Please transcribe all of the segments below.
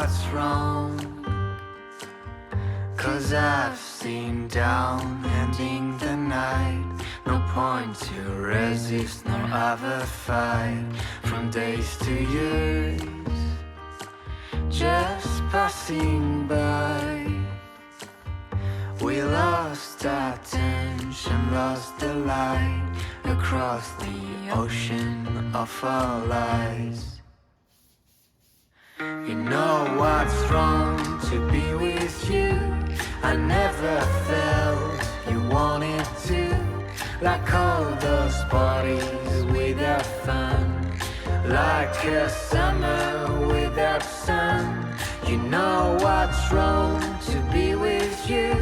what's wrong, 'cause I've seen down ending the night. No point to resist nor ever fight. From days to years, just passing by. We lost attention, lost the light across the ocean of our lives. You know what's wrong to be with you. I never felt you wanted to, like all those parties without fun, like a summer without sun. You know what's wrong to be with you.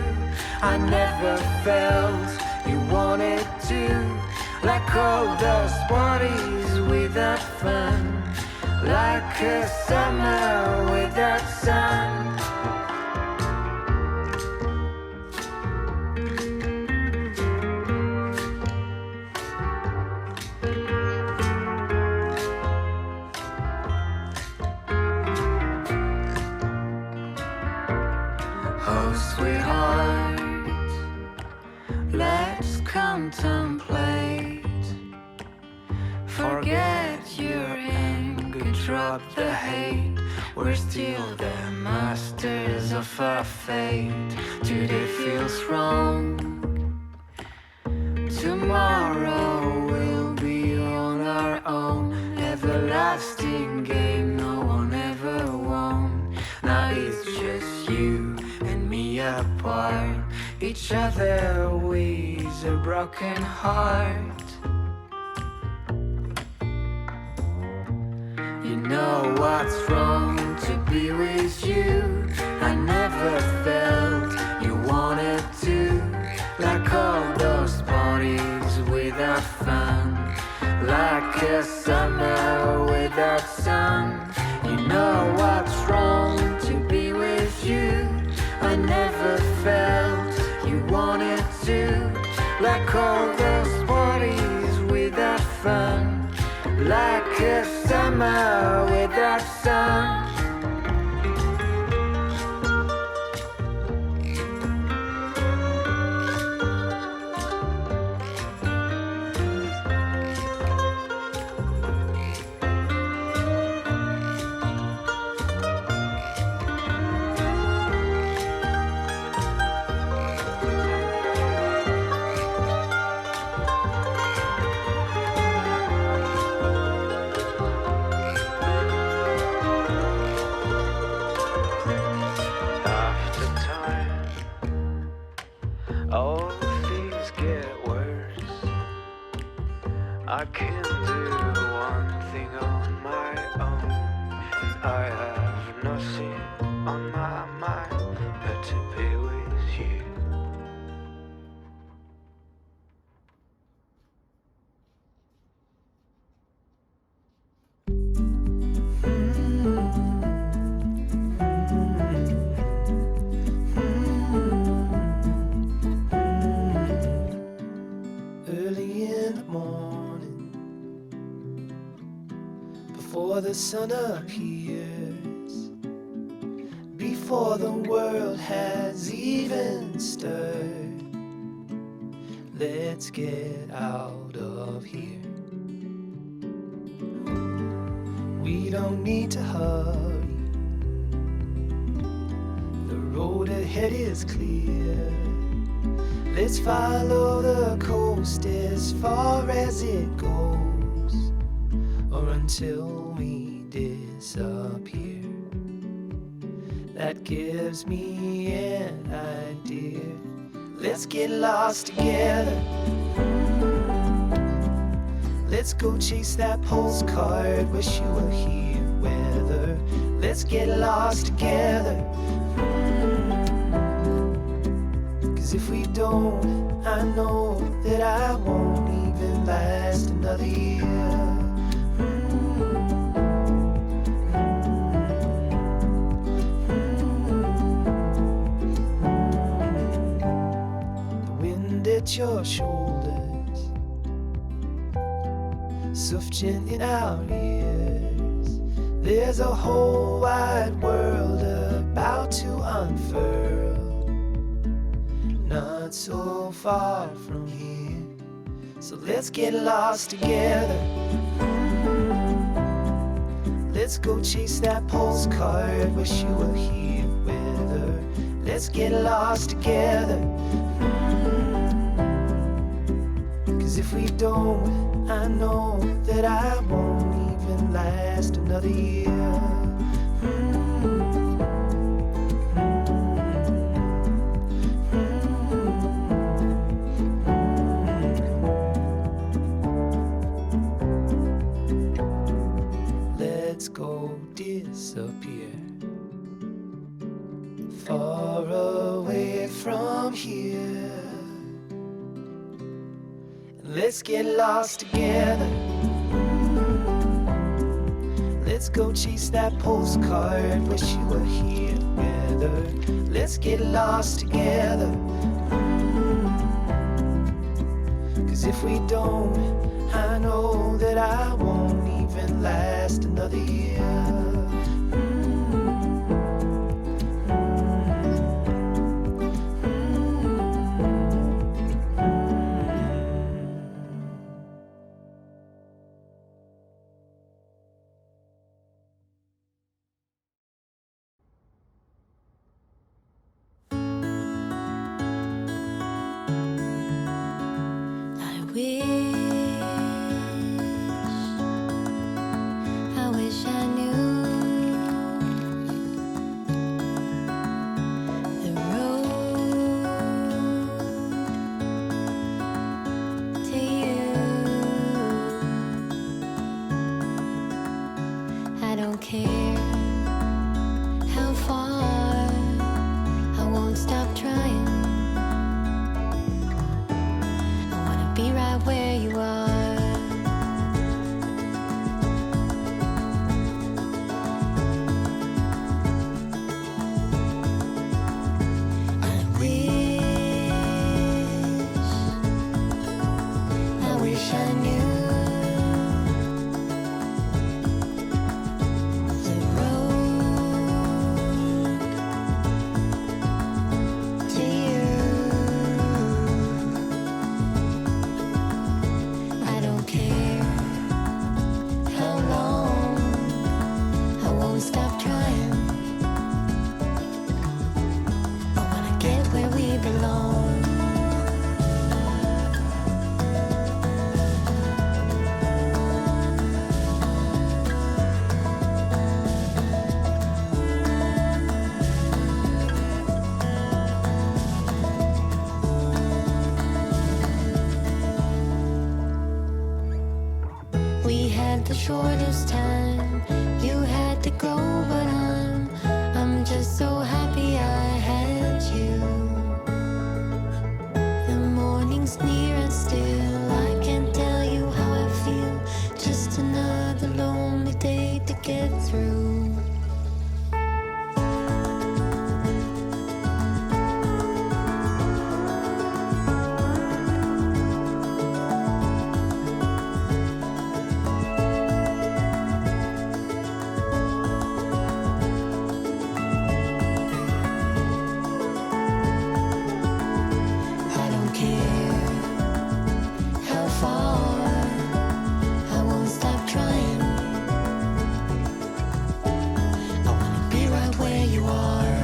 I never felt you wanted to, like all those parties without fun, like a summer without sun. Oh, sweetheart, let's contemplate. Forget your anger, drop the hate. We're still the masters of our fate. Today feels wrong, tomorrow we'll be on our own. Everlasting game no one ever won. Now it's just you and me apart, each other with a broken heart. You know what's wrong to be with you. I never felt you wanted to, like all those parties without fun, like a summer without sun. You know what's wrong to be with you. I never felt you wanted to, like all those parties without fun, like a summer without sun. All things get worse. I can do one thing on my own, and I have nothing on my mind but to be with you. Early in the morning, before the sun appears, before the world has even stirred, let's get out of here. We don't need to hurry, the road ahead is clear. Let's follow the coast as far as it goes, or until we disappear. That gives me an idea. Let's get lost together. Let's go chase that postcard. Wish you were here, weather. Let's get lost together. If we don't, I know that I won't even last another year. The wind at your shoulders, soft gin in our ears. There's a whole wide world about to unfurl, not so far from here. So let's get lost together. Let's go chase that postcard. Wish you were here with her. Let's get lost together. 'Cause if we don't, I know that I won't even last another year. Let's go disappear far away from here. Let's get lost together. Let's go chase that postcard. Wish you were here with her. Let's get lost together. 'Cause if we don't, I know that I won't even last another year. I wish I knew the road to you. I don't care how far, I won't stop trying. I wanna be right where you are. I wish I knew the road to you. I don't care how long, I won't stop trying. I wanna get where we belong. We had the shortest time. You had to go, but I'm just so happy I had you. The morning's near and still I can't tell you how I feel. Just another lonely day to get through. I don't care how far, I won't stop trying. I wanna be right where you are.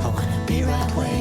I wanna be right where